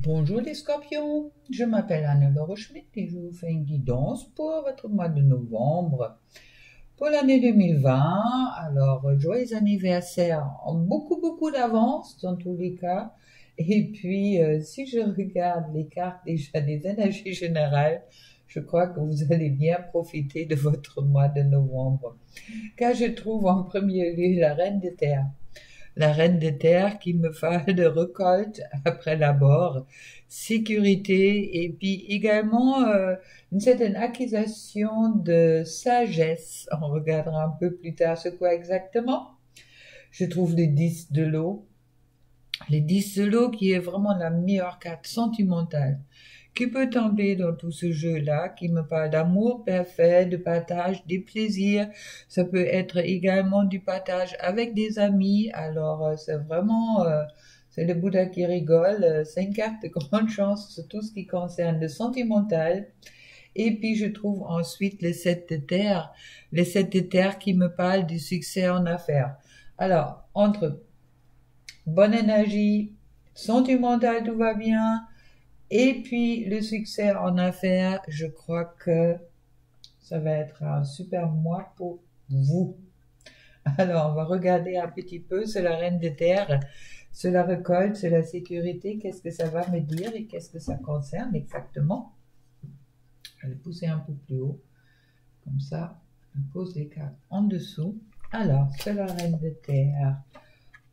Bonjour les scorpions, je m'appelle Anne-Laure Schmitt et je vous fais une guidance pour votre mois de novembre. Pour l'année 2020, alors joyeux anniversaire en beaucoup d'avance dans tous les cas. Et puis si je regarde les cartes déjà des énergies générales, je crois que vous allez bien profiter de votre mois de novembre. Car je trouve en premier lieu la Reine de Terre. La Reine de Terre qui me parle de récolte après l'abord, sécurité et puis également une certaine accusation de sagesse. On regardera un peu plus tard ce quoi exactement. Je trouve les 10 de l'eau. Les 10 de l'eau qui est vraiment la meilleure carte sentimentale qui peut tomber dans tout ce jeu-là, qui me parle d'amour parfait, de partage, des plaisirs. Ça peut être également du partage avec des amis. Alors, c'est vraiment, c'est le Bouddha qui rigole. C'est une carte de grande chance sur tout ce qui concerne le sentimental. Et puis, je trouve ensuite les 7 de terre. Les 7 de terre qui me parlent du succès en affaires. Alors, entre bonne énergie, sentimental, tout va bien, et puis le succès en affaires, je crois que ça va être un super mois pour vous. Alors, on va regarder un petit peu, c'est la Reine de Terre, c'est la récolte, c'est la sécurité, qu'est-ce que ça va me dire et qu'est-ce que ça concerne exactement. Je vais le pousser un peu plus haut, comme ça, je pose les cartes en dessous. Alors, c'est la Reine de Terre.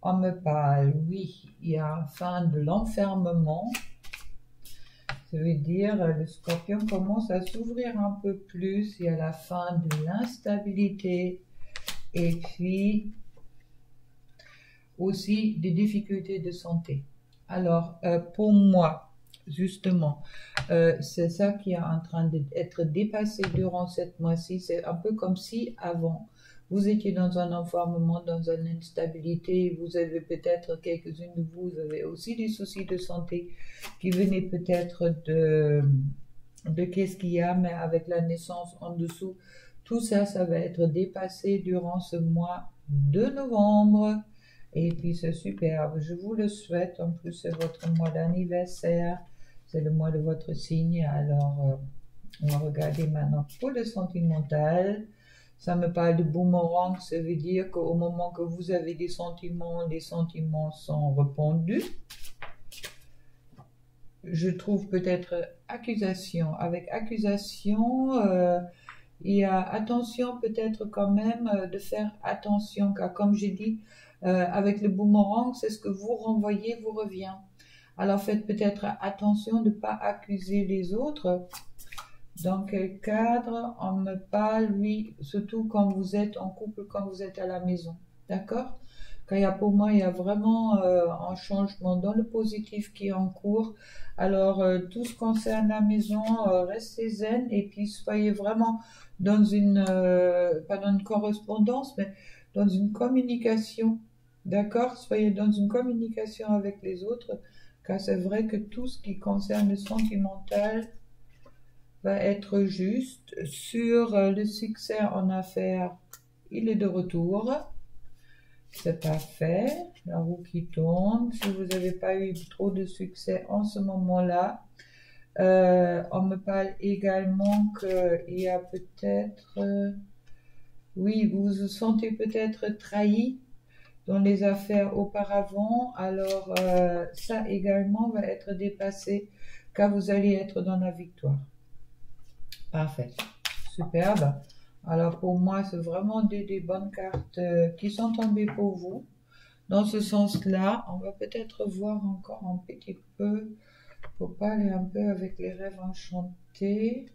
On me parle, oui, il y a un fin de l'enfermement. Ça veut dire le scorpion commence à s'ouvrir un peu plus, il y a la fin de l'instabilité et puis aussi des difficultés de santé. Alors, pour moi, justement, c'est ça qui est en train d'être dépassé durant cette mois-ci. C'est un peu comme si avant, vous étiez dans un enfermement, dans une instabilité, vous avez peut-être, quelques-unes de vous avez aussi des soucis de santé qui venaient peut-être de qu'est-ce qu'il y a, mais avec la naissance en dessous, tout ça, ça va être dépassé durant ce mois de novembre. Et puis c'est superbe, je vous le souhaite. En plus, c'est votre mois d'anniversaire, c'est le mois de votre signe. Alors, on va regarder maintenant pour le sentimental. Ça me parle de boomerang, ça veut dire qu'au moment que vous avez des sentiments, les sentiments sont répandus. Je trouve peut-être accusation. Avec accusation, il y a attention peut-être quand même de faire attention, car comme j'ai dit, avec le boomerang, c'est ce que vous renvoyez vous revient. Alors faites peut-être attention de ne pas accuser les autres. Dans quel cadre on me parle, oui, surtout quand vous êtes en couple, quand vous êtes à la maison, d'accord? Car pour moi, il y a vraiment un changement dans le positif qui est en cours. Alors, tout ce qui concerne la maison, restez zen et puis soyez vraiment dans une, pas dans une correspondance, mais dans une communication, d'accord? Soyez dans une communication avec les autres, car c'est vrai que tout ce qui concerne le sentimental, va être juste sur le succès en affaires. Il est de retour. C'est parfait. La roue qui tourne. Si vous n'avez pas eu trop de succès en ce moment-là, on me parle également qu'il y a peut-être, oui, vous vous sentez peut-être trahi dans les affaires auparavant. Alors, ça également va être dépassé car vous allez être dans la victoire. Parfait, superbe. Alors pour moi, c'est vraiment des bonnes cartes qui sont tombées pour vous. Dans ce sens-là, on va peut-être voir encore un petit peu, pour parler un peu avec les rêves enchantés,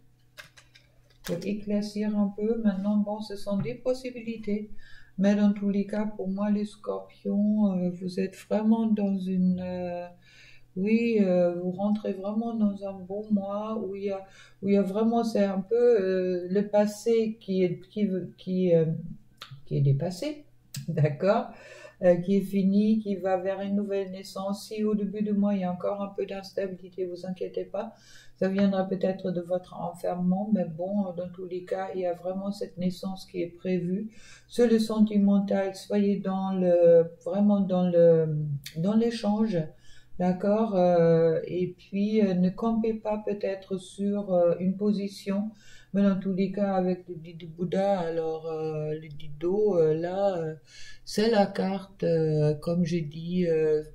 pour éclaircir un peu. Maintenant, bon, ce sont des possibilités. Mais dans tous les cas, pour moi, les scorpions, vous êtes vraiment dans une... oui, vous rentrez vraiment dans un bon mois où il y a vraiment, c'est un peu le passé qui est dépassé, d'accord, qui est fini, qui va vers une nouvelle naissance. Si au début du mois il y a encore un peu d'instabilité, vous inquiétez pas, ça viendra peut-être de votre enfermement, mais bon, dans tous les cas, il y a vraiment cette naissance qui est prévue. Sur le sentimental, soyez vraiment dans l'échange D'accord, et puis ne campez pas peut-être sur une position, mais dans tous les cas avec le dit du Bouddha, alors le dit d'eau, là, c'est la carte, comme j'ai dit,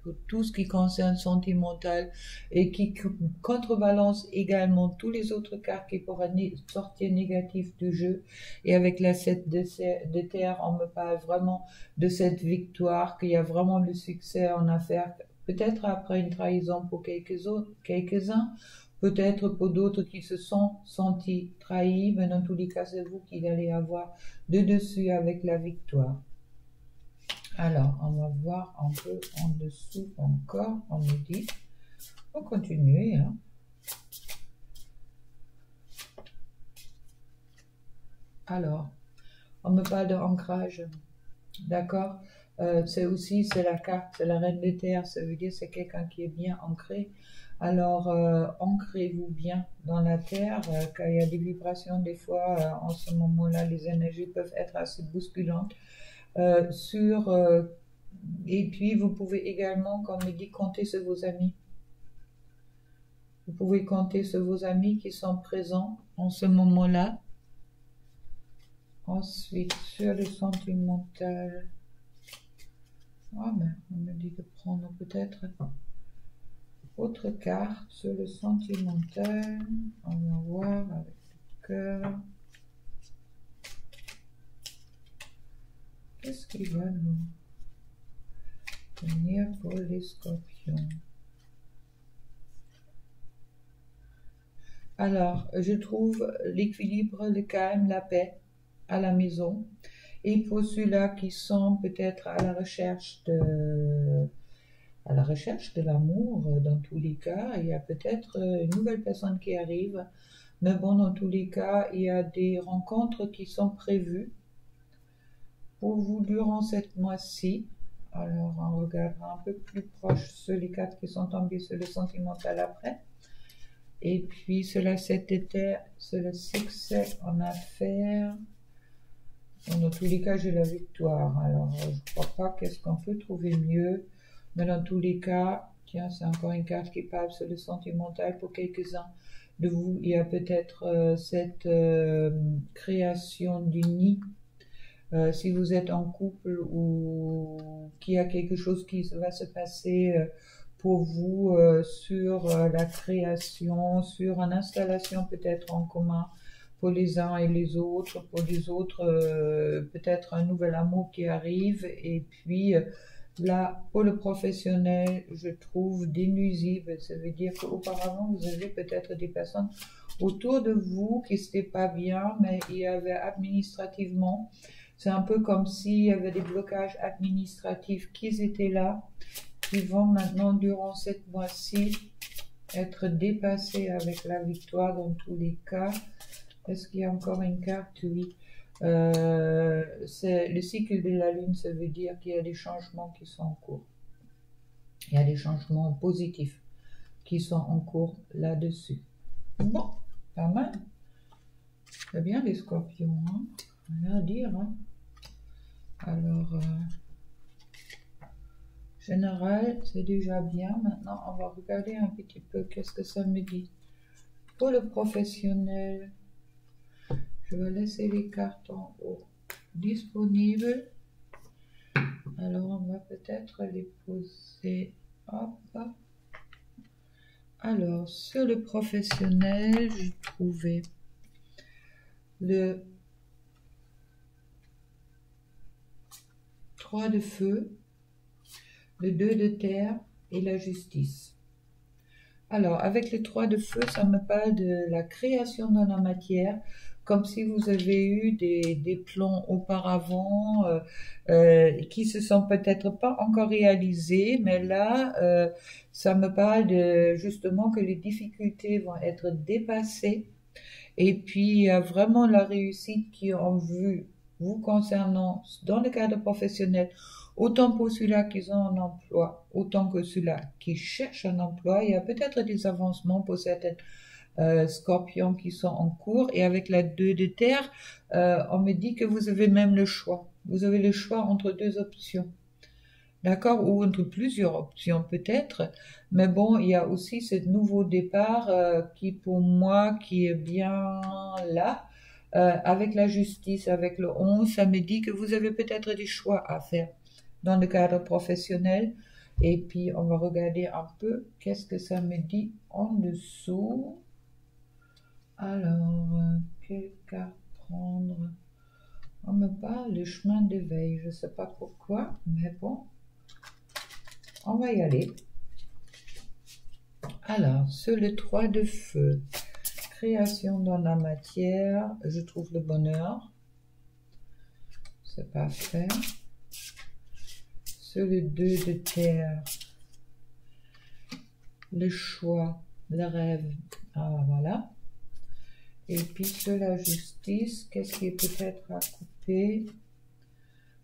pour tout ce qui concerne sentimental et qui contrebalance également tous les autres cartes qui pourraient sortir négatifs du jeu. Et avec la 7 de terre, on me parle vraiment de cette victoire, qu'il y a vraiment le succès en affaires. Peut-être après une trahison pour quelques-uns, peut-être pour d'autres qui se sont sentis trahis, mais dans tous les cas, c'est vous qui allez avoir de dessus avec la victoire. Alors, on va voir un peu en dessous encore, on me dit. On continue, hein. Alors, on me parle de ancrage, d'accord? C'est la carte, c'est la reine de terre, ça veut dire c'est quelqu'un qui est bien ancré. Alors, ancrez-vous bien dans la terre, car il y a des vibrations, des fois, en ce moment-là, les énergies peuvent être assez bousculantes. Et puis, vous pouvez également, comme il dit, compter sur vos amis. Vous pouvez compter sur vos amis qui sont présents en ce moment-là. Ensuite, sur le sentimental, ah ben, on me dit de prendre peut-être autre carte sur le sentimental. On va voir avec le cœur. Qu'est-ce qui va nous venir pour les scorpions? Alors, je trouve l'équilibre, le calme, la paix à la maison. Et pour ceux-là qui sont peut-être à la recherche de l'amour, dans tous les cas, il y a peut-être une nouvelle personne qui arrive. Mais bon, dans tous les cas, il y a des rencontres qui sont prévues pour vous durant cette mois-ci. Alors, on regardera un peu plus proche sur les cartes qui sont tombées sur le sentimental après. Et puis, sur la 7 de terre, sur le succès en affaires. Dans tous les cas, j'ai la victoire. Alors, je ne crois pas qu'est-ce qu'on peut trouver mieux. Mais dans tous les cas, tiens, c'est encore une carte qui parle sur le sentimental pour quelques-uns de vous. Il y a peut-être cette création du nid. Si vous êtes en couple ou qu'il y a quelque chose qui va se passer pour vous sur la création, sur une installation peut-être en commun pour les uns et les autres, pour les autres peut-être un nouvel amour qui arrive, et puis là pour le professionnel je trouve des nuisibles, ça veut dire qu'auparavant vous avez peut-être des personnes autour de vous qui n'étaient pas bien, mais il y avait administrativement, c'est un peu comme s'il y avait des blocages administratifs qui étaient là, qui vont maintenant durant cette mois-ci être dépassés avec la victoire dans tous les cas. Est-ce qu'il y a encore une carte? Oui. C'est le cycle de la lune, ça veut dire qu'il y a des changements qui sont en cours. Il y a des changements positifs qui sont en cours là-dessus. Bon, pas mal. C'est bien les scorpions, hein? Rien à dire, hein? Alors, général, c'est déjà bien. Maintenant, on va regarder un petit peu qu'est-ce que ça me dit. Pour le professionnel, je vais laisser les cartes en haut disponibles. Alors, on va peut-être les poser. Hop. Alors, sur le professionnel, j'ai trouvé le 3 de feu, le 2 de terre et la justice. Alors, avec les 3 de feu, ça me parle de la création dans la matière, comme si vous avez eu des plans auparavant qui se sont peut-être pas encore réalisés, mais là, ça me parle de justement que les difficultés vont être dépassées, et puis il y a vraiment la réussite qui est en vue vous concernant dans le cadre professionnel, autant pour ceux-là qui ont un emploi, autant que ceux-là qui cherchent un emploi. Il y a peut-être des avancements pour certains scorpions qui sont en cours. Et avec la 2 de terre, on me dit que vous avez même le choix. Vous avez le choix entre deux options. d'accord, ou entre plusieurs options peut-être, mais bon, il y a aussi ce nouveau départ qui pour moi, qui est bien là, avec la justice, avec le 11, ça me dit que vous avez peut-être des choix à faire dans le cadre professionnel. Et puis, on va regarder un peu qu'est-ce que ça me dit en dessous. Alors, quelle carte prendre? On me parle de chemin d'éveil, je ne sais pas pourquoi, mais bon, on va y aller. Alors, sur le 3 de feu, création dans la matière, je trouve le bonheur, c'est parfait. Sur le 2 de terre, le choix, le rêve, ah voilà. Et puis sur la justice, qu'est-ce qui est peut-être à couper?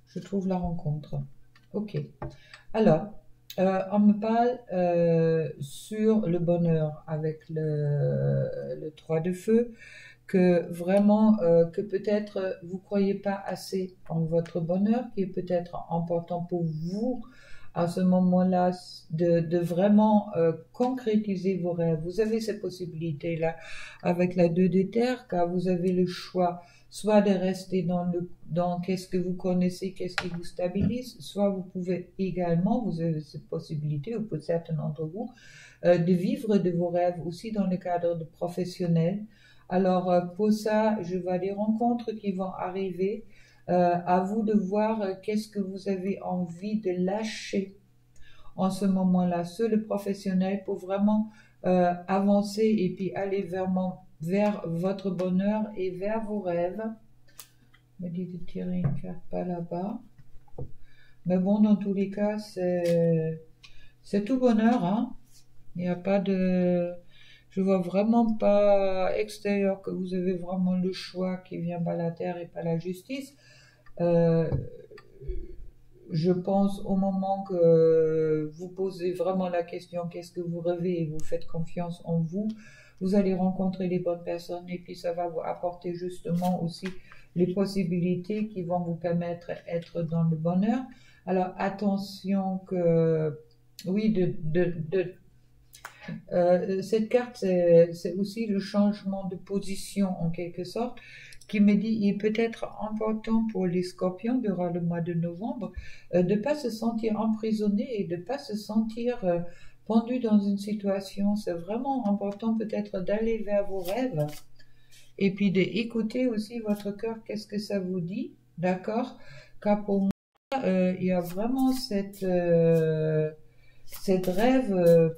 Je trouve la rencontre. Ok. Alors, on me parle sur le bonheur avec le 3 de feu, que vraiment, que peut-être vous croyez pas assez en votre bonheur, qui est peut-être important pour vous à ce moment-là de vraiment concrétiser vos rêves. Vous avez cette possibilité-là avec la 2 de terre, car vous avez le choix soit de rester dans qu'est-ce que vous connaissez, qu'est-ce qui vous stabilise, soit vous pouvez également, vous avez cette possibilité, ou pour certains d'entre vous, de vivre de vos rêves aussi dans le cadre de professionnel. Alors pour ça, je vois des rencontres qui vont arriver. À vous de voir qu'est-ce que vous avez envie de lâcher en ce moment-là sur le professionnel pour vraiment avancer et puis aller vers votre bonheur et vers vos rêves. Me dit de tirer une carte pas là-bas. Mais bon, dans tous les cas, c'est tout bonheur, hein. Il n'y a pas de... Je vois vraiment pas extérieur que vous avez vraiment le choix qui vient par la terre et par la justice. Je pense au moment que vous posez vraiment la question qu'est-ce que vous rêvez et vous faites confiance en vous, vous allez rencontrer les bonnes personnes et puis ça va vous apporter justement aussi les possibilités qui vont vous permettre d'être dans le bonheur. Alors attention que oui, cette carte c'est aussi le changement de position en quelque sorte, qui me dit il est peut-être important pour les scorpions durant le mois de novembre de ne pas se sentir emprisonné et de ne pas se sentir pendu dans une situation. C'est vraiment important peut-être d'aller vers vos rêves et puis d'écouter aussi votre cœur, qu'est-ce que ça vous dit, d'accord? Car pour moi, il y a vraiment cette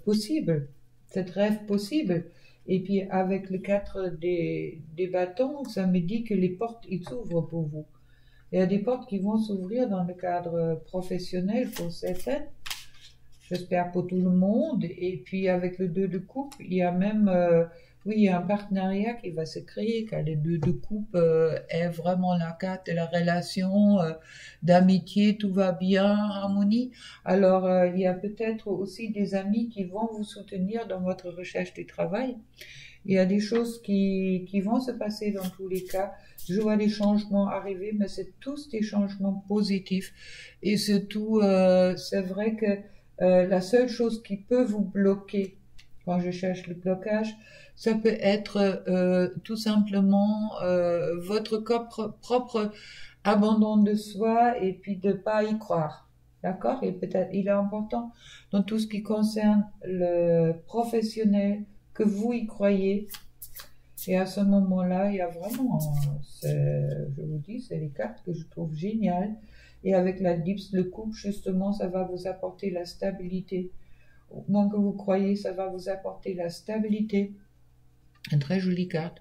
possible, cette rêve possible. Et puis avec le 4 des bâtons, ça me dit que les portes, ils s'ouvrent pour vous. Il y a des portes qui vont s'ouvrir dans le cadre professionnel pour certaines, j'espère pour tout le monde. Et puis avec le 2 de coupe, il y a même, oui, il y a un partenariat qui va se créer, car le 2 de coupe est vraiment la carte de la relation, d'amitié, tout va bien, harmonie. Alors il y a peut-être aussi des amis qui vont vous soutenir dans votre recherche du travail. Il y a des choses qui vont se passer dans tous les cas. Je vois des changements arriver, mais c'est tous des changements positifs. Et surtout, c'est vrai que la seule chose qui peut vous bloquer quand je cherche le blocage, ça peut être tout simplement votre propre abandon de soi et puis de pas y croire. D'accord? Et peut-être il est important dans tout ce qui concerne le professionnel que vous y croyez. Et à ce moment-là, il y a vraiment, je vous dis, c'est les cartes que je trouve géniales. Et avec la dips, le couple, justement, ça va vous apporter la stabilité. Au moins que vous croyez, ça va vous apporter la stabilité. Une très jolie carte.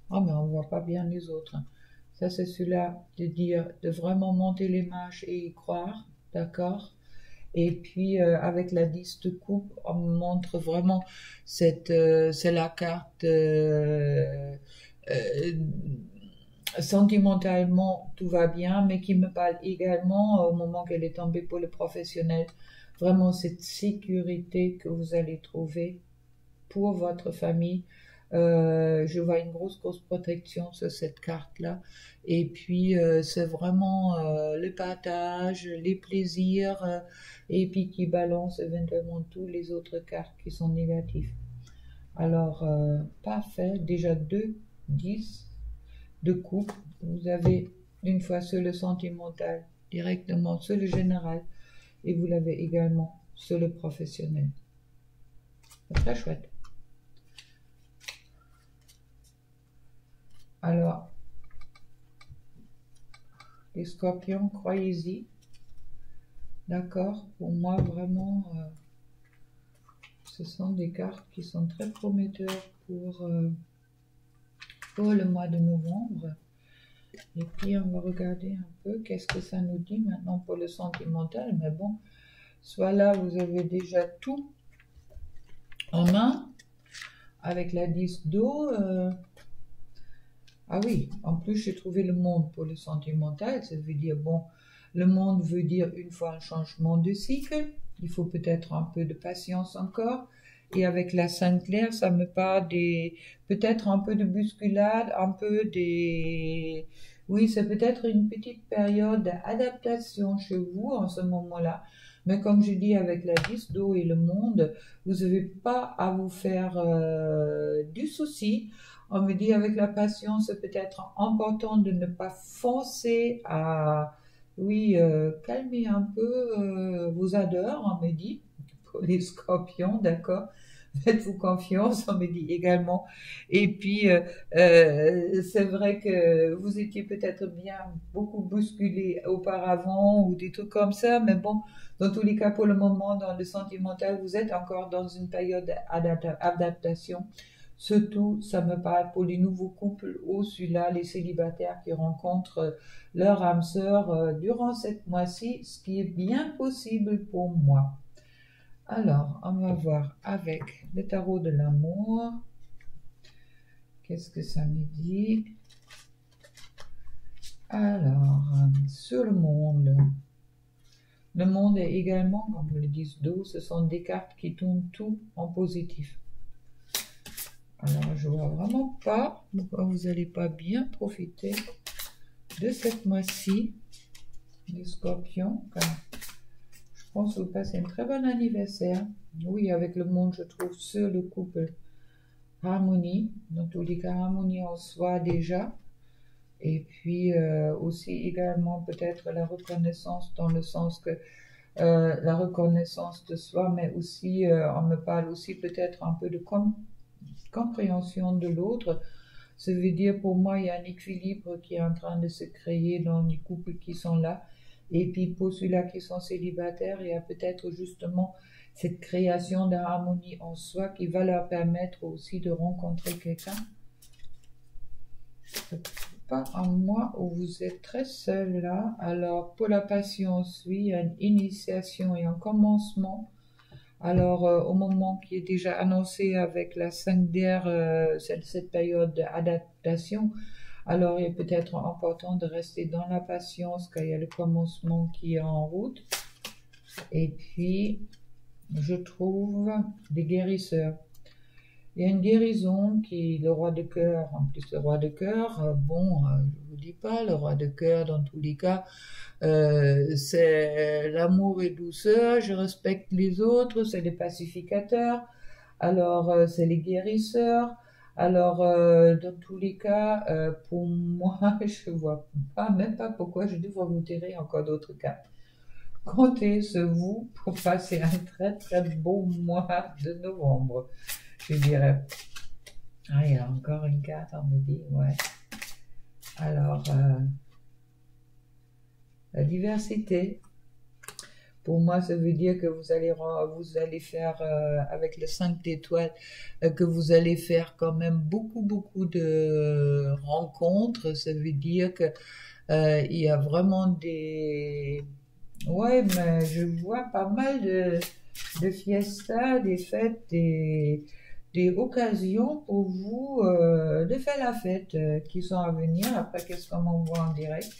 Oh, mais on voit pas bien les autres. Ça, c'est celui-là de dire, de vraiment monter les marches et y croire. D'accord? Et puis, avec la 10 de coupe, on me montre vraiment c'est la carte sentimentalement, tout va bien, mais qui me parle également, au moment qu'elle est tombée pour le professionnel, vraiment cette sécurité que vous allez trouver pour votre famille, Je vois une grosse protection sur cette carte-là. Et puis, c'est vraiment le partage, les plaisirs, et puis qui balance éventuellement tous les autres cartes qui sont négatives. Alors, parfait. Déjà 2, 10 de coupe. Vous avez une fois sur le sentimental, directement sur le général, et vous l'avez également sur le professionnel. C'est très chouette. Alors, les scorpions, croyez-y. D'accord? Pour moi, vraiment, ce sont des cartes qui sont très prometteurs pour le mois de novembre. Et puis, on va regarder un peu qu'est-ce que ça nous dit maintenant pour le sentimental. Mais bon, soit là, vous avez déjà tout en main avec la 10 d'eau. Ah oui, en plus, j'ai trouvé le monde pour le sentimental. Ça veut dire, bon, le monde veut dire une fois un changement de cycle. Il faut peut-être un peu de patience encore. Et avec la 5 claire, ça me parle peut-être un peu de bousculade, un peu des... Oui, c'est peut-être une petite période d'adaptation chez vous en ce moment-là. Mais comme je dis, avec la 10 d'eau et le monde, vous n'avez pas à vous faire du souci. On me dit avec la patience, c'est peut-être important de ne pas foncer à, oui, calmer un peu vos ardeurs, on me dit, pour les scorpions, d'accord? Faites-vous confiance, on me dit également. Et puis, c'est vrai que vous étiez peut-être bien beaucoup bousculé auparavant ou des trucs comme ça, mais bon, dans tous les cas, pour le moment, dans le sentimental, vous êtes encore dans une période d'adaptation. Surtout, ça me parle pour les nouveaux couples ou celui-là, les célibataires qui rencontrent leur âme sœur durant cette mois-ci, ce qui est bien possible pour moi. Alors, on va voir avec le tarot de l'amour. Qu'est-ce que ça me dit? Alors, sur le monde. Le monde est également, comme le 10 d'eau, ce sont des cartes qui tournent tout en positif. Alors, je vois vraiment pas pourquoi vous n'allez pas bien profiter de cette mois-ci, les scorpions. Je pense que vous passez un très bon anniversaire. Oui, avec le monde, je trouve sur le couple harmonie. Dans tous les cas, harmonie en soi déjà. Et puis aussi également peut-être la reconnaissance dans le sens que la reconnaissance de soi, mais aussi on me parle aussi peut-être un peu de compréhension de l'autre. Ça veut dire pour moi il y a un équilibre qui est en train de se créer dans les couples qui sont là. Et puis pour ceux-là qui sont célibataires, il y a peut-être justement cette création d'harmonie en soi qui va leur permettre aussi de rencontrer quelqu'un. Pas un mois où vous êtes très seul là. Alors pour la patience, oui, il y a une initiation et un commencement. Alors au moment qui est déjà annoncé avec la 5 d'air, cette période d'adaptation, alors il est peut-être important de rester dans la patience car il y a le commencement qui est en route. Et puis je trouve des guérisseurs. Il y a une guérison qui est le roi de cœur. En plus, le roi de cœur, bon, je vous dis pas, le roi de cœur, dans tous les cas, c'est l'amour et douceur, je respecte les autres, c'est les pacificateurs, alors c'est les guérisseurs. Alors, dans tous les cas, pour moi, je vois pas, même pas pourquoi je devrais vous tirer encore d'autres cartes. Comptez sur vous pour passer un très très beau mois de novembre. Je dirais. Ah, il y a encore une carte, on me dit, ouais. Alors, la diversité, pour moi, ça veut dire que vous allez faire, avec le 5 d'étoiles, que vous allez faire quand même beaucoup de rencontres. Ça veut dire que il y a vraiment des... Ouais, mais je vois pas mal de fiestas, des fêtes, des occasions pour vous de faire la fête qui sont à venir. Après, qu'est-ce qu'on voit en direct?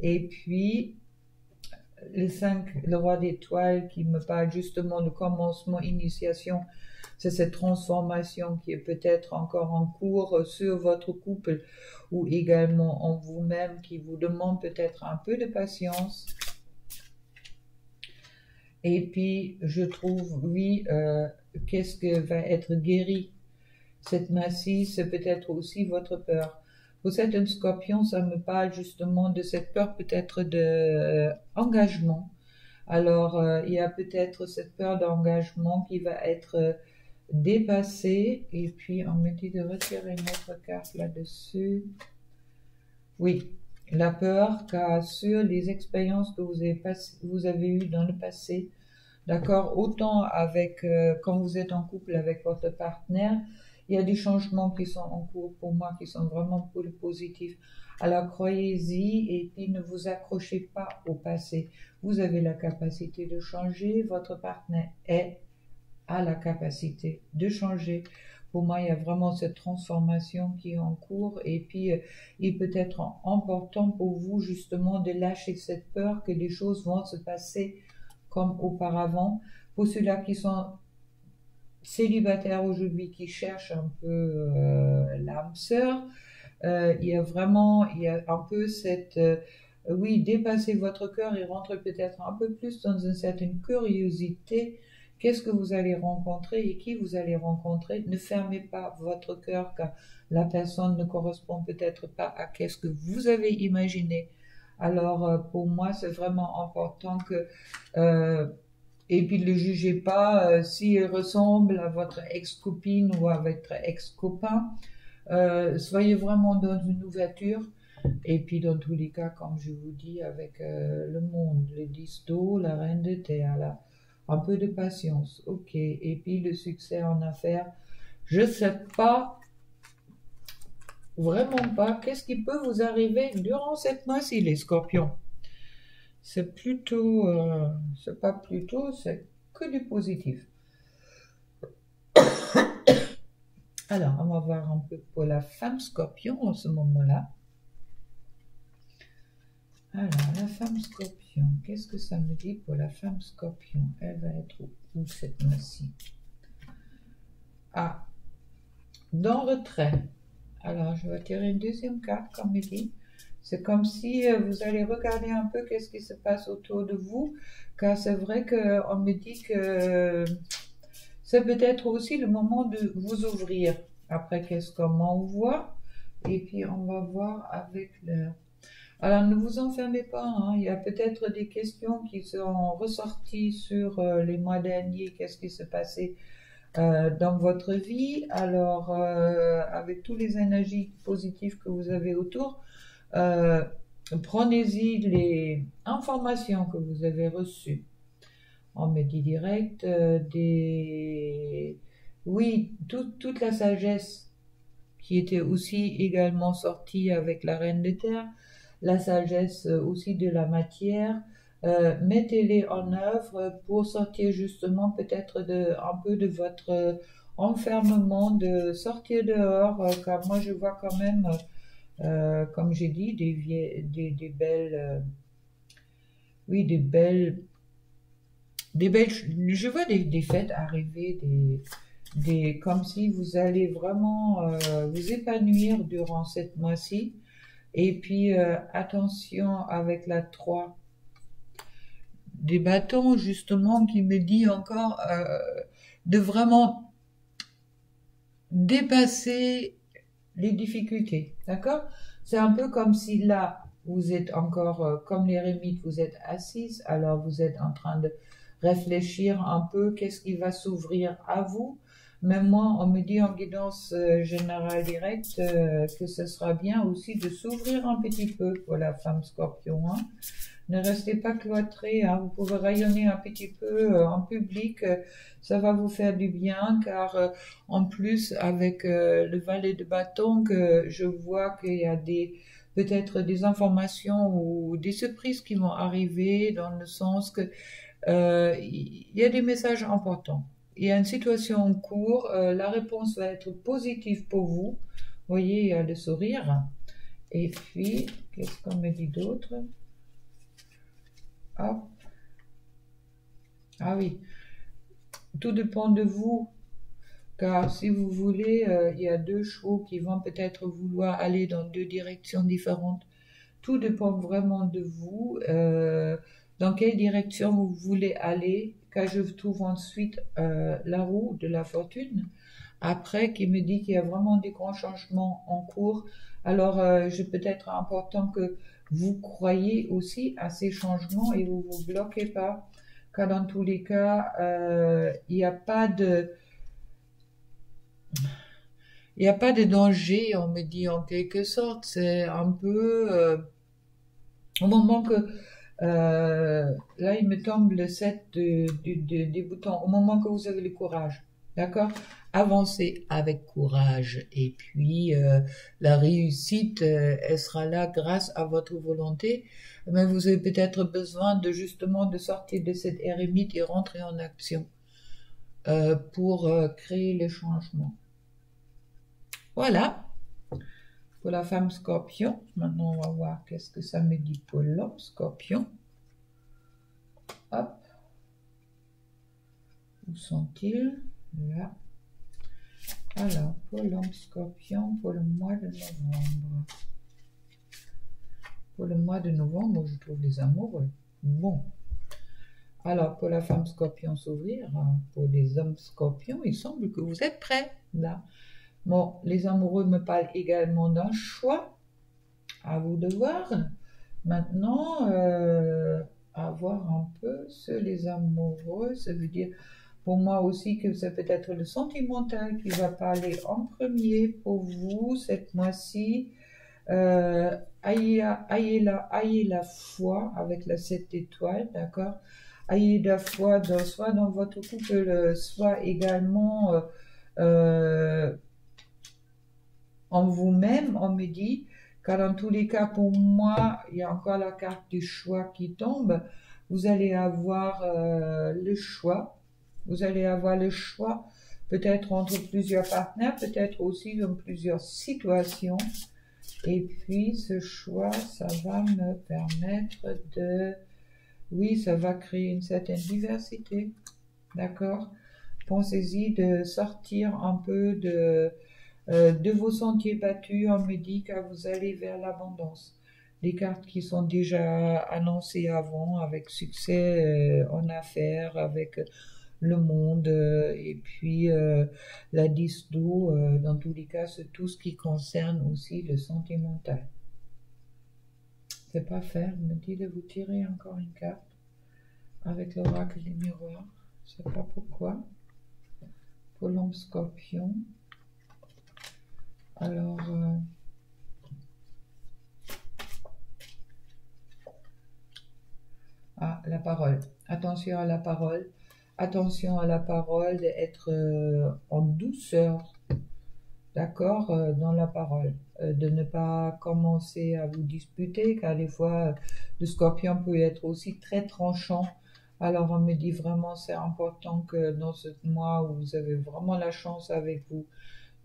Et puis, le roi d'étoiles qui me parle justement de commencement, initiation. C'est cette transformation qui est peut-être encore en cours sur votre couple ou également en vous-même, qui vous demande peut-être un peu de patience. Et puis, je trouve, oui, qu'est-ce que va être guéri? Cette massue, c'est peut-être aussi votre peur. Vous êtes un scorpion, ça me parle justement de cette peur peut-être d'engagement. Alors, il y a peut-être cette peur d'engagement qui va être dépassée. Et puis, on me dit de retirer une autre carte là-dessus. Oui, la peur, car sur les expériences que vous avez eues dans le passé, d'accord, autant avec quand vous êtes en couple avec votre partenaire, il y a des changements qui sont en cours pour moi, qui sont vraiment pour le positif. Alors croyez-y et puis ne vous accrochez pas au passé. Vous avez la capacité de changer, votre partenaire a la capacité de changer. Pour moi, il y a vraiment cette transformation qui est en cours et puis il peut être important pour vous justement de lâcher cette peur que les choses vont se passer comme auparavant. Pour ceux-là qui sont célibataires aujourd'hui, qui cherchent un peu l'âme sœur, il y a un peu cette, oui, dépasser votre cœur et rentrer peut-être un peu plus dans une certaine curiosité. Qu'est-ce que vous allez rencontrer et qui vous allez rencontrer? Ne fermez pas votre cœur car la personne ne correspond peut-être pas à ce que vous avez imaginé. Alors, pour moi, c'est vraiment important que... et puis, ne le jugez pas s'il ressemble à votre ex-copine ou à votre ex-copain. Soyez vraiment dans une ouverture. Et puis, dans tous les cas, comme je vous dis, avec le monde, le 10 d'eau, la reine de terre, là, un peu de patience, ok. Et puis, le succès en affaires, je ne sais pas, vraiment pas, qu'est-ce qui peut vous arriver durant cette mois-ci, les scorpions. C'est plutôt, c'est pas plutôt, c'est que du positif. Alors, on va voir un peu pour la femme scorpion en ce moment-là. Alors, la femme scorpion, qu'est-ce que ça me dit pour la femme scorpion? Elle va être où cette mois-ci? Ah, dans retrait. Alors, je vais tirer une deuxième carte, comme il dit. C'est comme si vous allez regarder un peu qu'est-ce qui se passe autour de vous, car c'est vrai qu'on me dit que c'est peut-être aussi le moment de vous ouvrir. Après, comment on voit? Et puis, on va voir avec l'heure. Alors, ne vous enfermez pas, hein. Il y a peut-être des questions qui sont ressorties sur les mois derniers, qu'est-ce qui se passait dans votre vie. Alors, avec toutes les énergies positives que vous avez autour, prenez-y les informations que vous avez reçues. On me dit direct oui, toute la sagesse qui était aussi également sortie avec la reine de terre, la sagesse aussi de la matière, mettez-les en œuvre pour sortir justement peut-être un peu de votre enfermement, de sortir dehors, car moi je vois quand même, comme j'ai dit, des belles, oui, je vois des fêtes arriver, comme si vous allez vraiment vous épanouir durant cette mois-ci. Et puis, attention avec la 3 des bâtons, justement, qui me dit encore de vraiment dépasser les difficultés, d'accord? C'est un peu comme si là, vous êtes encore, comme l'éremite, vous êtes assise, alors vous êtes en train de réfléchir un peu, qu'est-ce qui va s'ouvrir à vous. Même moi, on me dit en guidance générale directe que ce sera bien aussi de s'ouvrir un petit peu pour la femme scorpion. Hein. Ne restez pas cloîtré, hein. Vous pouvez rayonner un petit peu en public, ça va vous faire du bien, car en plus avec le valet de bâton, que je vois qu'il y a peut-être des informations ou des surprises qui vont arriver, dans le sens que il y a des messages importants. Il y a une situation en cours, la réponse va être positive pour vous. Vous voyez, il y a le sourire. Et puis, qu'est-ce qu'on me dit d'autre? Hop. Ah oui, tout dépend de vous. Car si vous voulez, il y a deux chevaux qui vont peut-être vouloir aller dans deux directions différentes. Tout dépend vraiment de vous, dans quelle direction vous voulez aller, car je trouve ensuite la roue de la fortune, après qui me dit qu'il y a vraiment des grands changements en cours. Alors, c'est peut-être important que vous croyez aussi à ces changements et vous vous bloquez pas, car dans tous les cas, il n'y a pas de... Il n'y a pas de danger, on me dit en quelque sorte. C'est un peu au moment que là, il me tombe le 7 des boutons. Au moment que vous avez le courage, d'accord? Avancez avec courage. Et puis, la réussite, elle sera là grâce à votre volonté. Mais vous avez peut-être besoin de justement de sortir de cette ermite et rentrer en action pour créer les changements. Voilà, pour la femme scorpion. Maintenant, on va voir qu'est-ce que ça me dit pour l'homme scorpion. Hop. Où sont-ils? Là. Alors, pour l'homme scorpion, pour le mois de novembre. Pour le mois de novembre, je trouve les amoureux. Bon. Alors, pour la femme scorpion s'ouvrir, pour les hommes scorpions, il semble que vous êtes prêts, là. Bon, les amoureux me parlent également d'un choix. À vous de voir. Maintenant, à voir un peu les amoureux, ça veut dire pour moi aussi que c'est peut-être le sentimental qui va parler en premier pour vous cette mois-ci. Ayez la foi avec la 7 étoiles, d'accord? Ayez la foi soit dans votre couple, soit également en vous-même, on me dit, car dans tous les cas, pour moi, il y a encore la carte du choix qui tombe. Vous allez avoir le choix. Vous allez avoir le choix peut-être entre plusieurs partenaires, peut-être aussi dans plusieurs situations. Et puis, ce choix, ça va me permettre de... Oui, ça va créer une certaine diversité. D'accord? Pensez-y de sortir un peu de vos sentiers battus. On me dit que vous allez vers l'abondance. Les cartes qui sont déjà annoncées avant, avec succès en affaires, avec le monde, et puis la 10 d'eau, dans tous les cas, c'est tout ce qui concerne aussi le sentimental. C'est pas faire, me dit de vous tirer encore une carte avec l'oracle des miroirs. Je sais pas pourquoi. Pour l'homme scorpion. Alors, la parole. Attention à la parole. Attention à la parole, d'être en douceur, d'accord, dans la parole. De ne pas commencer à vous disputer, car des fois, le scorpion peut être aussi très tranchant. Alors, on me dit vraiment, c'est important que dans ce mois où vous avez vraiment la chance avec vous,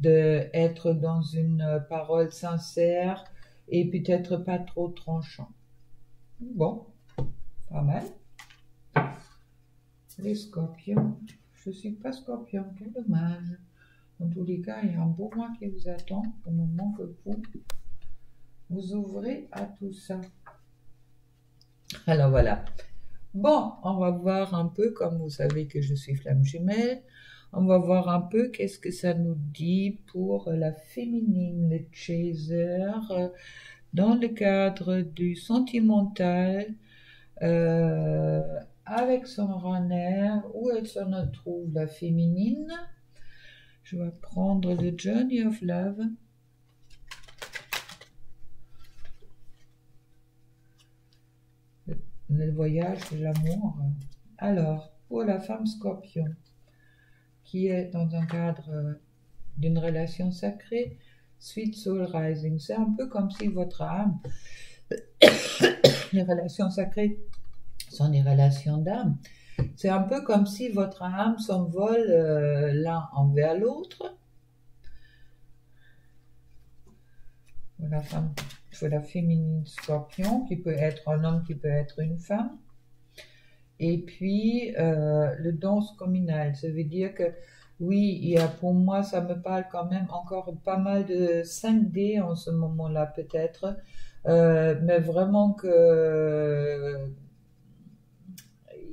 d'être dans une parole sincère et peut-être pas trop tranchant. Bon, pas mal. Les scorpions, je ne suis pas scorpion, quel dommage. Dans tous les cas, il y a un beau mois qui vous attend au moment que vous ouvrez à tout ça. Alors voilà. Bon, on va voir un peu, comme vous savez que je suis flamme jumelle, on va voir un peu qu'est-ce que ça nous dit pour la féminine, le chaser, dans le cadre du sentimental, avec son runner, où elle se retrouve la féminine. Je vais prendre le Journey of Love. Le voyage de l'amour. Alors, pour la femme scorpion, qui est dans un cadre d'une relation sacrée, Sweet Soul Rising, c'est un peu comme si votre âme, les relations sacrées sont des relations d'âme, c'est un peu comme si votre âme s'envole l'un envers l'autre. Pour la féminine scorpion, qui peut être un homme, qui peut être une femme. Et puis, le danse communal, ça veut dire que oui, il y a pour moi, ça me parle quand même encore pas mal de 5D en ce moment-là peut-être, mais vraiment que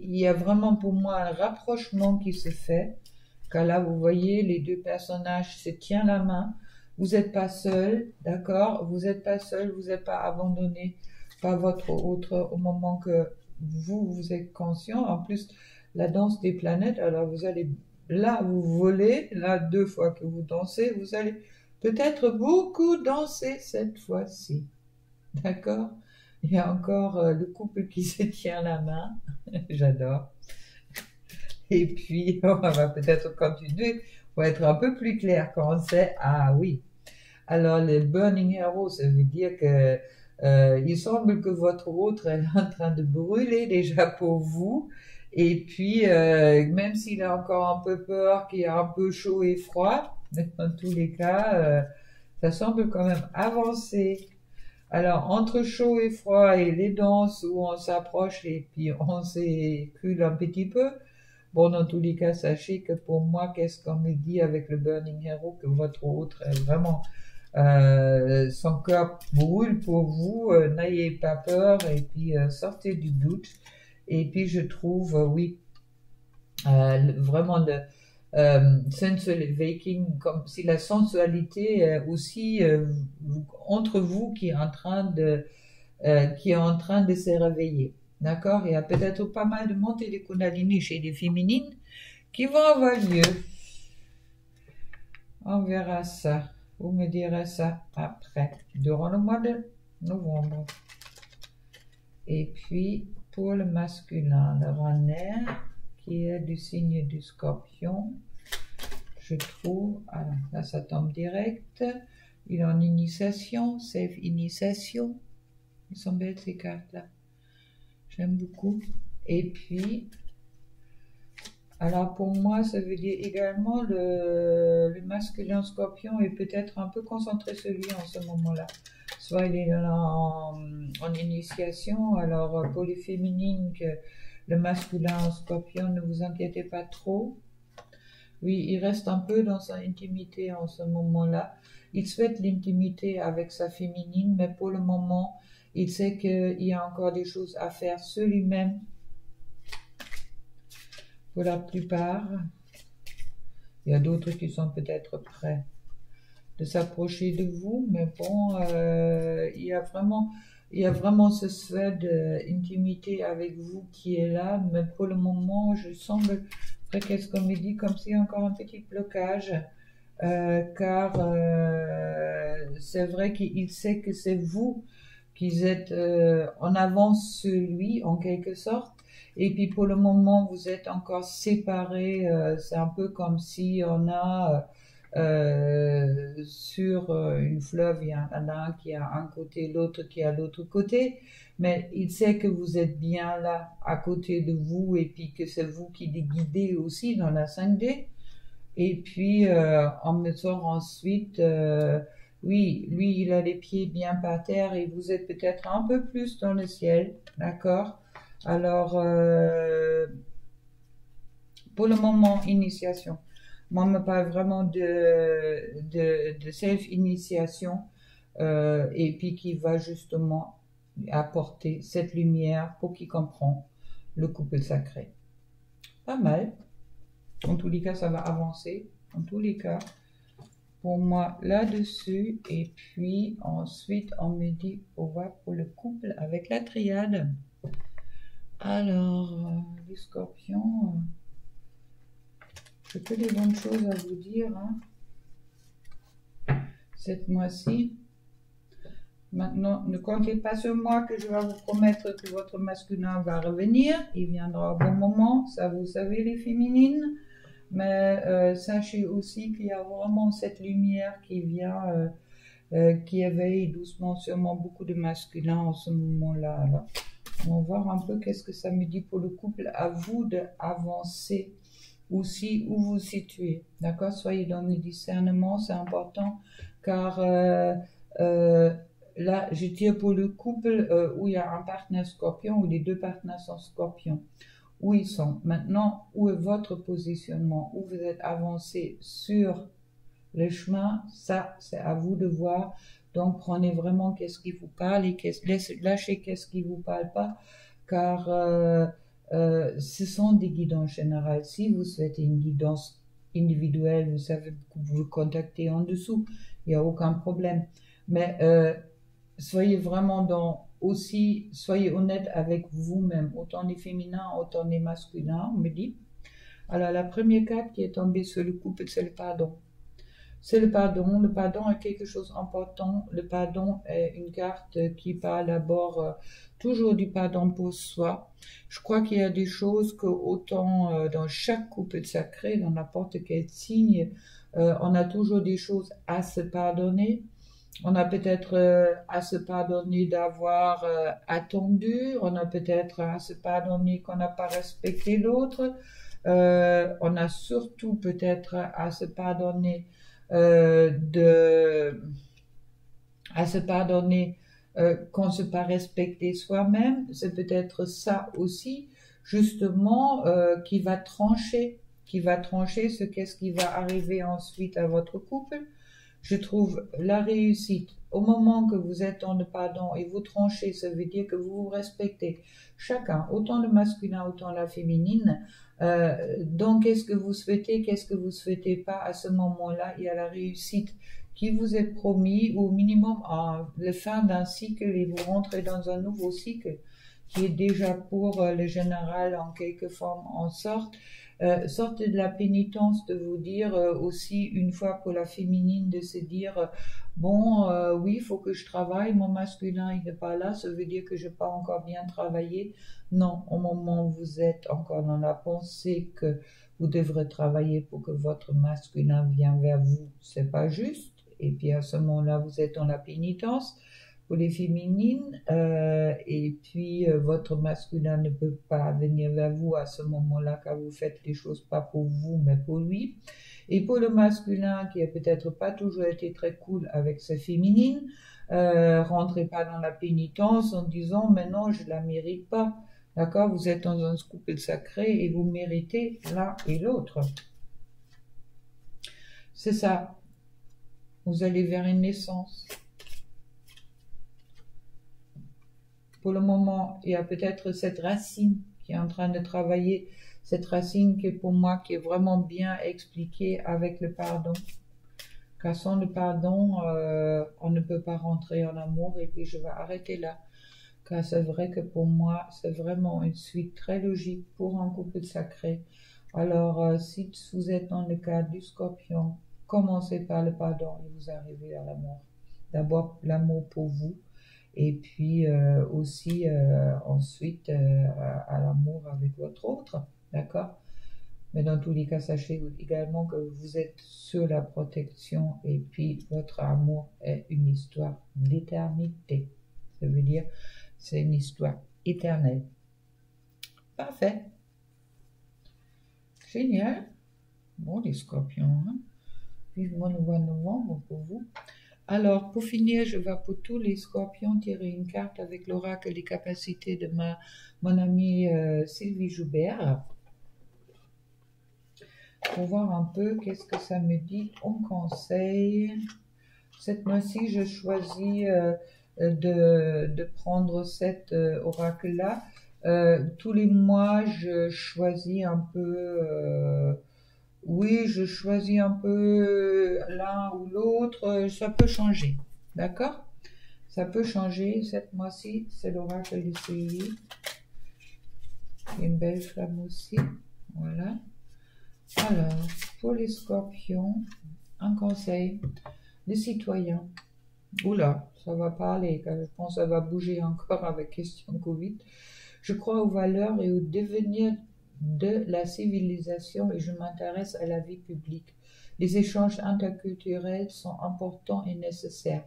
il y a vraiment pour moi un rapprochement qui se fait, car là, vous voyez, les deux personnages se tiennent la main. Vous n'êtes pas seul, d'accord? Vous n'êtes pas seul, vous n'êtes pas abandonné par votre autre au moment que vous êtes conscient. En plus, la danse des planètes, alors vous allez, là, vous volez, là, 2 fois que vous dansez, vous allez peut-être beaucoup danser cette fois-ci, d'accord? Il y a encore le couple qui se tient la main, j'adore. Et puis, on va peut-être continuer pour être un peu plus clair quand on sait, ah oui. Alors, le Burning Hero, ça veut dire que il semble que votre autre est en train de brûler déjà pour vous. Et puis, même s'il a encore un peu peur, qu'il y a un peu chaud et froid, mais dans tous les cas, ça semble quand même avancer. Alors, entre chaud et froid et les danses où on s'approche et puis on s'écule un petit peu, bon, dans tous les cas, sachez que pour moi, qu'est-ce qu'on me dit avec le Burning Hero, que votre autre est vraiment, son cœur brûle pour vous, n'ayez pas peur et puis sortez du doute. Et puis je trouve, oui, vraiment sensual waking, comme si la sensualité aussi entre vous qui est en train de se réveiller. D'accord? Il y a peut-être pas mal de montées de Kundalini chez les féminines qui vont avoir lieu. On verra ça. Vous me direz ça après, durant le mois de novembre. Et puis, pour le masculin, le runner, qui est du signe du scorpion, je trouve, alors là ça tombe direct, il est en initiation, safe initiation. Ils sont belles ces cartes-là. J'aime beaucoup. Et puis, alors pour moi, ça veut dire également le masculin scorpion est peut-être un peu concentré sur lui en ce moment-là. Soit il est en initiation, alors pour les féminines, que le masculin scorpion, ne vous inquiétez pas trop. Oui, il reste un peu dans sa intimité en ce moment-là. Il souhaite l'intimité avec sa féminine, mais pour le moment, il sait qu'il y a encore des choses à faire sur lui-même. Pour la plupart, il y a d'autres qui sont peut-être prêts de s'approcher de vous, mais bon, il y a vraiment ce souhait d'intimité avec vous qui est là, mais pour le moment, je semble, après qu'est-ce qu'on me dit, comme s'il y a encore un petit blocage, car c'est vrai qu'il sait que c'est vous qui êtes en avance sur lui, en quelque sorte, et puis pour le moment, vous êtes encore séparés, c'est un peu comme si on a... sur une fleuve, il y en a un qui est à un côté, l'autre qui est à l'autre côté, mais il sait que vous êtes bien là, à côté de vous, et puis que c'est vous qui les guidez aussi dans la 5D. Et puis, on me sort ensuite, oui, lui, il a les pieds bien par terre, et vous êtes peut-être un peu plus dans le ciel, d'accord? Alors, pour le moment, initiation. Moi, on me parle vraiment de self-initiation et puis qui va justement apporter cette lumière pour qui comprend le couple sacré. Pas mal. En tous les cas, ça va avancer. En tous les cas, pour moi, là-dessus. Et puis, ensuite, on me dit, on va pour le couple avec la triade. Alors, les scorpions... j'ai que des bonnes choses à vous dire, hein, cette mois-ci. Maintenant, ne comptez pas sur moi que je vais vous promettre que votre masculin va revenir. Il viendra au bon moment, ça vous savez les féminines. Mais sachez aussi qu'il y a vraiment cette lumière qui vient, qui éveille doucement sûrement beaucoup de masculins en ce moment-là. Alors, on va voir un peu qu'est-ce que ça me dit pour le couple. À vous d'avancer aussi où vous vous situez. D'accord? Soyez dans le discernement, c'est important, car là, je tire pour le couple où il y a un partenaire scorpion, ou les deux partenaires sont scorpions, où ils sont. Maintenant, où est votre positionnement, où vous êtes avancé sur le chemin, ça, c'est à vous de voir. Donc, prenez vraiment qu'est-ce qui vous parle et lâchez qu'est-ce qui vous parle pas, car ce sont des guidances générales. Si vous souhaitez une guidance individuelle, vous savez, vous contacter en dessous, il n'y a aucun problème. Mais soyez vraiment soyez honnête avec vous-même, autant les féminins, autant les masculins, on me dit. Alors, la première carte qui est tombée sur le couple, c'est le pardon. C'est le pardon. Le pardon est quelque chose d'important. Le pardon est une carte qui parle d'abord toujours du pardon pour soi. Je crois qu'il y a des choses que autant dans chaque couple sacré, dans n'importe quel signe, on a toujours des choses à se pardonner. On a peut-être à se pardonner d'avoir attendu. On a peut-être à se pardonner qu'on n'a pas respecté l'autre. On a surtout peut-être à se pardonner à se pardonner qu'on ne se pas respecter soi-même. C'est peut-être ça aussi, justement, qui va trancher ce qu'est-ce qui va arriver ensuite à votre couple. Je trouve la réussite, au moment que vous êtes dans le pardon et vous tranchez, ça veut dire que vous vous respectez chacun, autant le masculin, autant la féminine. Donc, qu'est-ce que vous souhaitez pas, à ce moment-là, il y a la réussite qui vous est promis, ou au minimum à la fin d'un cycle, et vous rentrez dans un nouveau cycle qui est déjà pour le général en quelque forme en sorte. Sortez de la pénitence de vous dire aussi, une fois pour la féminine, de se dire bon, oui, il faut que je travaille, mon masculin il n'est pas là, ça veut dire que je n'ai pas encore bien travaillé. Non, au moment où vous êtes encore dans la pensée que vous devrez travailler pour que votre masculin vienne vers vous, c'est pas juste. Et puis à ce moment-là, vous êtes dans la pénitence pour les féminines, et puis votre masculin ne peut pas venir vers vous à ce moment-là, car vous faites les choses pas pour vous, mais pour lui. Et pour le masculin qui a peut-être pas toujours été très cool avec sa féminine, rentrez pas dans la pénitence en disant mais non, je la mérite pas. D'accord, vous êtes dans un couple sacré et vous méritez l'un et l'autre. C'est ça. Vous allez vers une naissance. Pour le moment, il y a peut-être cette racine qui est en train de travailler, cette racine qui est pour moi, qui est vraiment bien expliquée avec le pardon. Car sans le pardon, on ne peut pas rentrer en amour, et puis je vais arrêter là. Car c'est vrai que pour moi, c'est vraiment une suite très logique pour un couple sacré. Alors, si vous êtes dans le cas du Scorpion, commencez par le pardon et vous arrivez à l'amour. D'abord, l'amour pour vous, et puis aussi ensuite à l'amour avec votre autre, d'accord? Mais dans tous les cas, sachez également que vous êtes sur la protection, et puis votre amour est une histoire d'éternité. Ça veut dire c'est une histoire éternelle. Parfait. Génial. Bon, les Scorpions, hein? Vivement le mois de novembre pour vous. Alors, pour finir, je vais pour tous les Scorpions tirer une carte avec l'oracle des capacités de mon amie Sylvie Joubert, pour voir un peu qu'est-ce que ça me dit en conseil. Cette mois-ci, je choisis de prendre cet oracle-là. Tous les mois, je choisis un peu... oui, je choisis un peu l'un ou l'autre, ça peut changer, d'accord? Ça peut changer. Cette mois-ci, c'est l'oracle de Sylvie. Une belle flamme aussi, voilà. Alors, pour les Scorpions, un conseil, les citoyens. Oula, ça va pas aller, car je pense que ça va bouger encore avec question Covid. Je crois aux valeurs et au devenir de la civilisation, et je m'intéresse à la vie publique. Les échanges interculturels sont importants et nécessaires.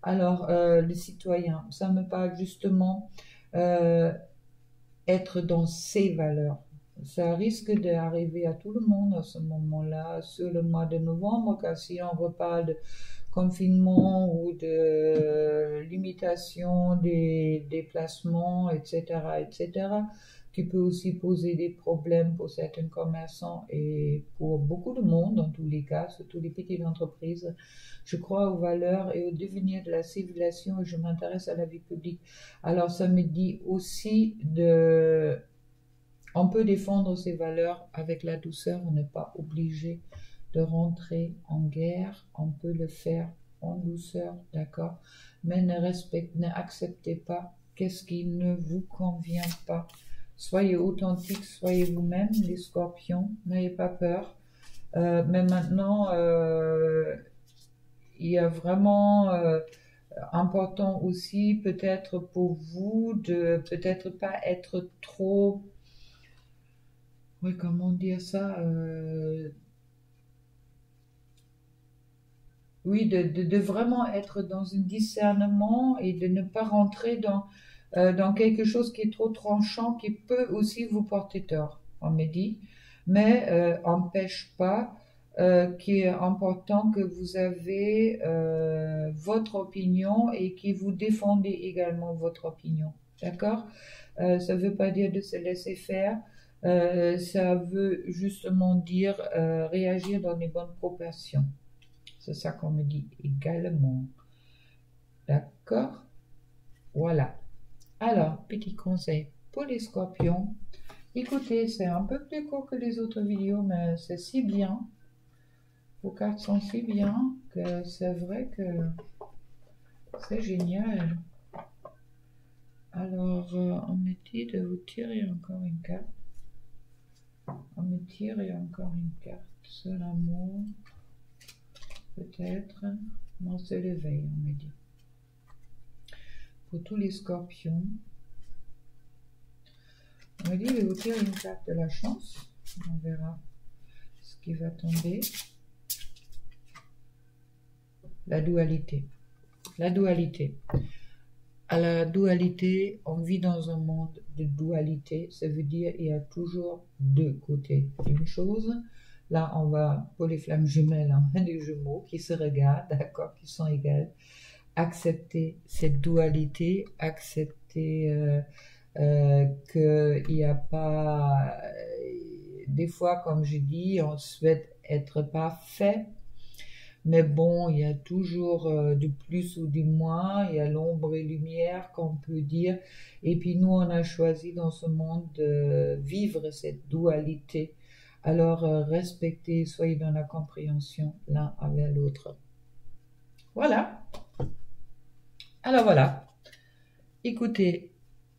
Alors, les citoyens, ça me parle justement être dans ces valeurs. Ça risque d'arriver à tout le monde à ce moment-là, sur le mois de novembre, car si on reparle de confinement ou de limitation des déplacements, etc., qui peut aussi poser des problèmes pour certains commerçants et pour beaucoup de monde, dans tous les cas, surtout les petites entreprises. Je crois aux valeurs et au devenir de la civilisation et je m'intéresse à la vie publique. Alors ça me dit aussi de... On peut défendre ces valeurs avec la douceur, on n'est pas obligé de rentrer en guerre, on peut le faire en douceur, d'accord, mais n'acceptez pas qu'est-ce qui ne vous convient pas. Soyez authentiques, soyez vous-même, les scorpions, n'ayez pas peur. Mais maintenant, il y a vraiment important aussi peut-être pour vous de peut-être pas être trop, oui, comment dire ça, oui, de vraiment être dans un discernement et de ne pas rentrer dans quelque chose qui est trop tranchant, qui peut aussi vous porter tort, on me dit, mais empêche pas qu'il est important que vous avez votre opinion et que vous défendez également votre opinion, d'accord? Ça ne veut pas dire de se laisser faire, ça veut justement dire réagir dans les bonnes proportions. C'est ça qu'on me dit également. D'accord? Voilà. Alors, petit conseil pour les scorpions. Écoutez, c'est un peu plus court que les autres vidéos, mais c'est si bien. Vos cartes sont si bien que c'est vrai que c'est génial. Alors, on me dit de vous tirer encore une carte. On me tire encore une carte. Seul amour. Peut-être. Non, c'est l'éveil, on me dit. Pour tous les scorpions. On me dit de vous tirer une carte de la chance. On verra ce qui va tomber. La dualité. La dualité. À la dualité, on vit dans un monde de dualité. Ça veut dire qu'il y a toujours deux côtés d'une chose. Là, on va, pour les flammes jumelles, on a des jumeaux qui se regardent, d'accord, qui sont égales. Accepter cette dualité, accepter qu'il n'y a pas... Des fois, comme je dis, on souhaite être parfait, mais bon, il y a toujours du plus ou du moins, il y a l'ombre et lumière qu'on peut dire. Et puis nous, on a choisi dans ce monde de vivre cette dualité. Alors, respectez, soyez dans la compréhension l'un avec l'autre. Voilà. Alors voilà. Écoutez,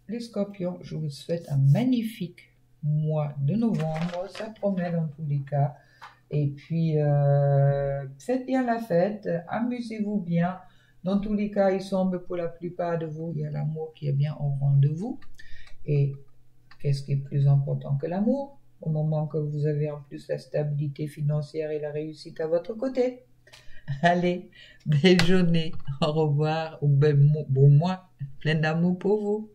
les scorpions, je vous souhaite un magnifique mois de novembre. Ça promet dans tous les cas. Et puis, faites bien la fête, amusez-vous bien. Dans tous les cas, il semble pour la plupart de vous, il y a l'amour qui est bien au rendez-vous. Et qu'est-ce qui est plus important que l'amour? Au moment que vous avez en plus la stabilité financière et la réussite à votre côté. Allez, belle journée, au revoir, ou bon mois, plein d'amour pour vous.